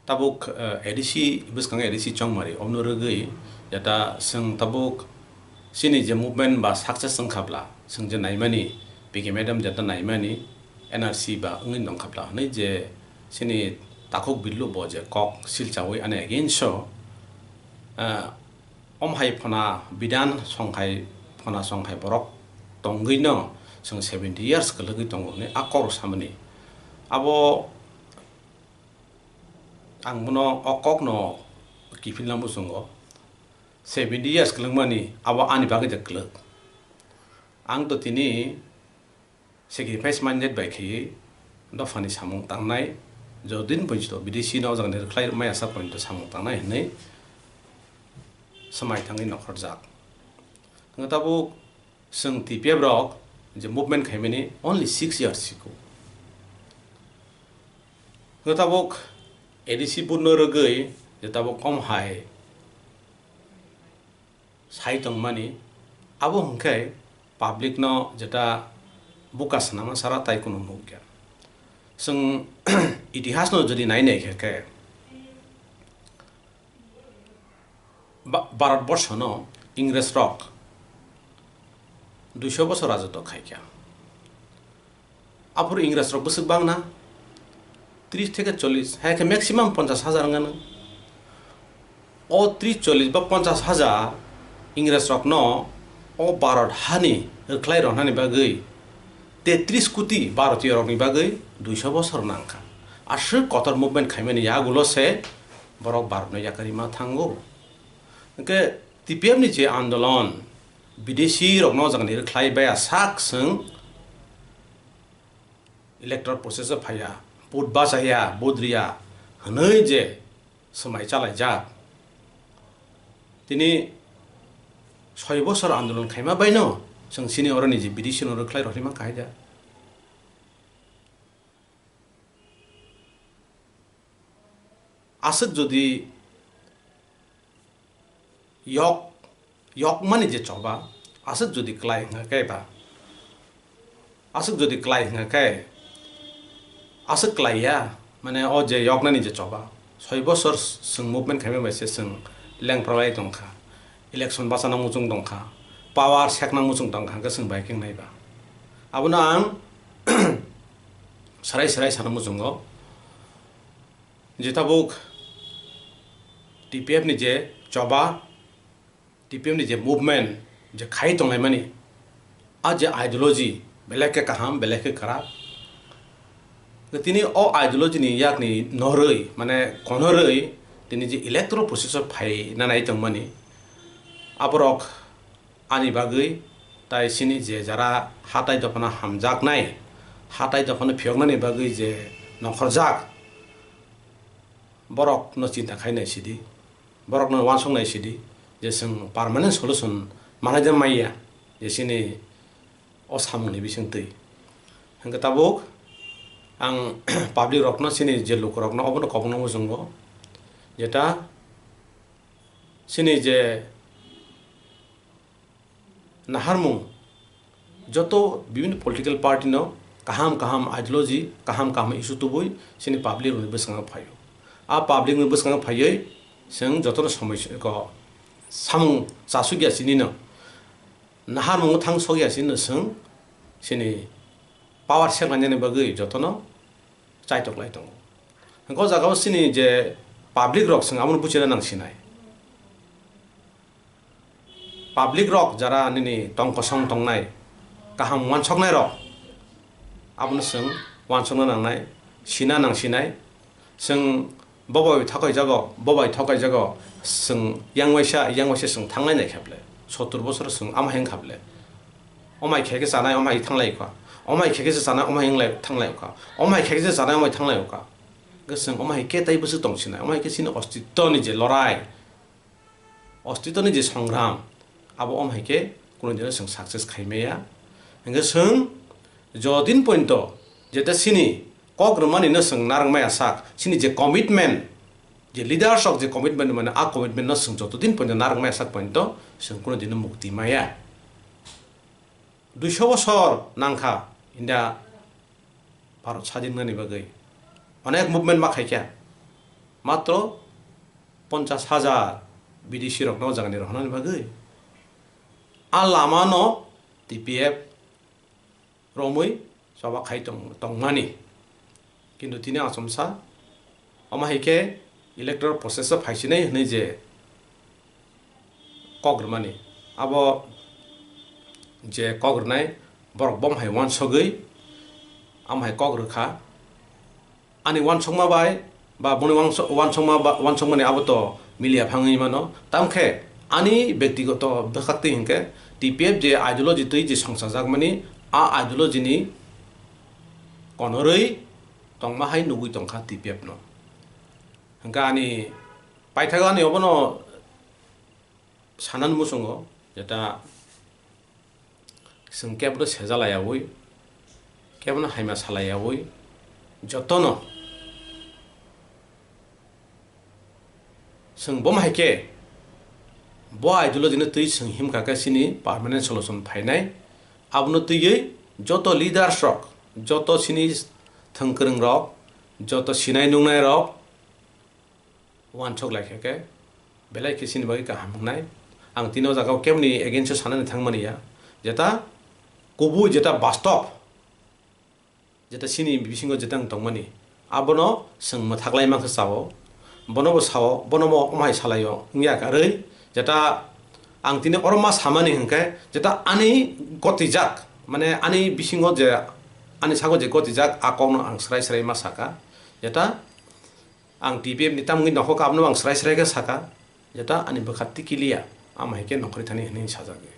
tabuk edisi biskang edisi chongmari omnorugui jata sing tabuk sini je movement ba success sing khapla sing je naimani pigi madam jata naimani NRC ba ungin dong khapla nei je sini takuk billu bo je kok silchawi ane again so hai phona bidan songhai phona songhai borok tongui no sing 70 years kalagi tongo ne akor samani abo ang mono okok no kifin lamu songo 70 years kalangmani abo ani bagai de klek ang to tini sacrifice minded by khi do fani samung tangnai jodin bunjto bidesi no jang ne khlai mai asa point to samung tangnai nei samai thangi nokhor jak ngatabu sing TPF rok je movement khaimani only 6 years ago ngatabuk edisi punno rogei jetabuk kom hai sai tongmani abo hungkai public no jeta bukas nama sara tai kuno mugya sing itihas no jodi nai nei ke Bharat Borsho no Ingres rock 200 বছর রাজত্ব খাইয়া আপুর ইংরেজ rock বসে বাং না 30 থেকে 40 হ্যাঁ ম্যাক্সিমাম 50,000 গান ও 30 40 বা 50,000 ইংরেজ রক ন ও ভারত হানি ক্লাই রহানি বাগৈ 33 কোটি ভারতীয় রকনি বাগৈ 200 বছর নাংখা আর সে কতর মুভমেন্ট খাইমেনি ইয়াগুলো সে বরক ভারত নয়াকারি মা থাঙ্গো কে TPF ni je আন্দোলন বিদেশি রকম জানি খাই বায়া সাক সং ইলেকট্রাল প্রসেস ফায়া বুট বাসায়া বুদ্রিয়া হনৈ যে সময় চালাই যা তিনি 6 বছর আন্দোলন খাইমা বাইন সং সিনি অরনি যে বিদেশি নর খাই রহিমা কাইদা আসক যদি yok mani je choba asuk jodi klai ngakai ba asuk jodi klai ngakai asuk klai ya mane o je yok nani je choba 6 বছর sung movement khame ba se sung leng pralai tongkha election basana mujung tongkha power sekna mujung tongkha ga sung biking nai ba abuna ang sarai sana mujungo jetabuk TPF ni je choba TPF ni je movement je khai tonglai mani a je ideology beleke kaham beleke kharap tini o ideology ni yak ni noroi mane konoroi tini je electoral process phai nanai tongmani aborok ani bagui tai sini je jara hatai dofana hamjak nai hatai dofana phyognani bagui je nokhorjak borok no chinta khainai sidi borok no wansong nai sidi je sing permanent solution manai jam maiya je sini osamuni bising tei hangka tabuk ang public rok no sini je luk rok no obono kopno mujungo jeta sini je naharmung joto bibin political party no kaham ideology kaham issue tubui sini public ro besanga phayo a public ro besanga phayoi sing joto সমস্যা ko samung sasugya sini no nahar mung thang sogya sini sing sini power sek manjane bagui jotono chaitok lai tong ko jaga sini je public rock sing amon buchira nang sinai public rock jara nini tong kosong tong nai kaham wan sok nai rok amon sing wan sok nang nai sina nang sinai sing boboy thakai jago sing yangwaisa sing thanglai nai khaple 70 বছর sing ama heng khaple omai khege sanai omai thanglai kha omai khege sanai omai henglai thanglai kha omai khege sanai omai thanglai kha ge sing omai ke tai busu tongsinai omai ke sin ostitto ni je lorai ostitto ni je সংগ্রাম abo omai ke kono jena sing success khaimeya henge sing jodin point jeta sini kogrmani no sing narang maya sak sini je commitment je leadership je commitment mane a commitment no sing joto din point narang maya sak point sing kono din mukti maya 200 বছর নাংখা India Bharat স্বাধীন গানি বাগৈ অনেক movement মা খাইকা मात्र 50,000 बिदेशी रक न जागानि रहनानि बागै आ लामा न TPF रमै सभा खाइ तंमानि किन्तु तिनि आसमसा अमाहिके इलेक्टोरल प्रसेस फाइसिनाय हनै जे कग्रमानि अब जे कग्रनाय बरक बम हाय वान सगै आमहाय कग्रखा आनि वान संमा बाय बा बनि वान संमानि आबो तो मिलिया फाङै मानो तामखे आनि व्यक्तिगत बेखाक्ति हिंके TPF जे आइडियोलॉजी तै जे संसाजाक मानि आ आइडियोलॉजी नि कनरै तंमाहाय नुगै तंखा TPF न हंका आनि पाइथागा नि अबनो सानान मुसंगो जेटा जों केबनो सेजालायावै केबनो हाइमा सालायावै जतन जों बमहायके ब आइडियोलॉजी ने तै जों हिमकाका सिनि पार्मानेंट सल्यूशन फाइनाय आबनो तैयै जत लीडर्स रक जत सिनि थंकरंग रक जत सिनाय नुंनाय रक वानसक लायखेके बेलाय किसिनि बागै काहाम बुंनाय आं तिनो जागाव केमनि एगेन्स्ट सानानै थांमानिया जेता कबु जेता बास्तव जेता सिनि बिसिंगो जेता तंमानि आबनो जों मथागलाय माखो सावो बनबो सावो बनबो अमाय सालायो निया गारै जेता आं तिनो अरमा सामानि हंके जेता आनि गतिजाक माने आनि बिसिंगो जे आनि सागो जे गतिजाक आकौनो आं स्राय स्राय मा साका जेता आं TPF नि तामगै नखो काबनो आं स्राय स्राय के साका जेता आनि बखाति किलिया आमायके नखरि थानि हनै साजागे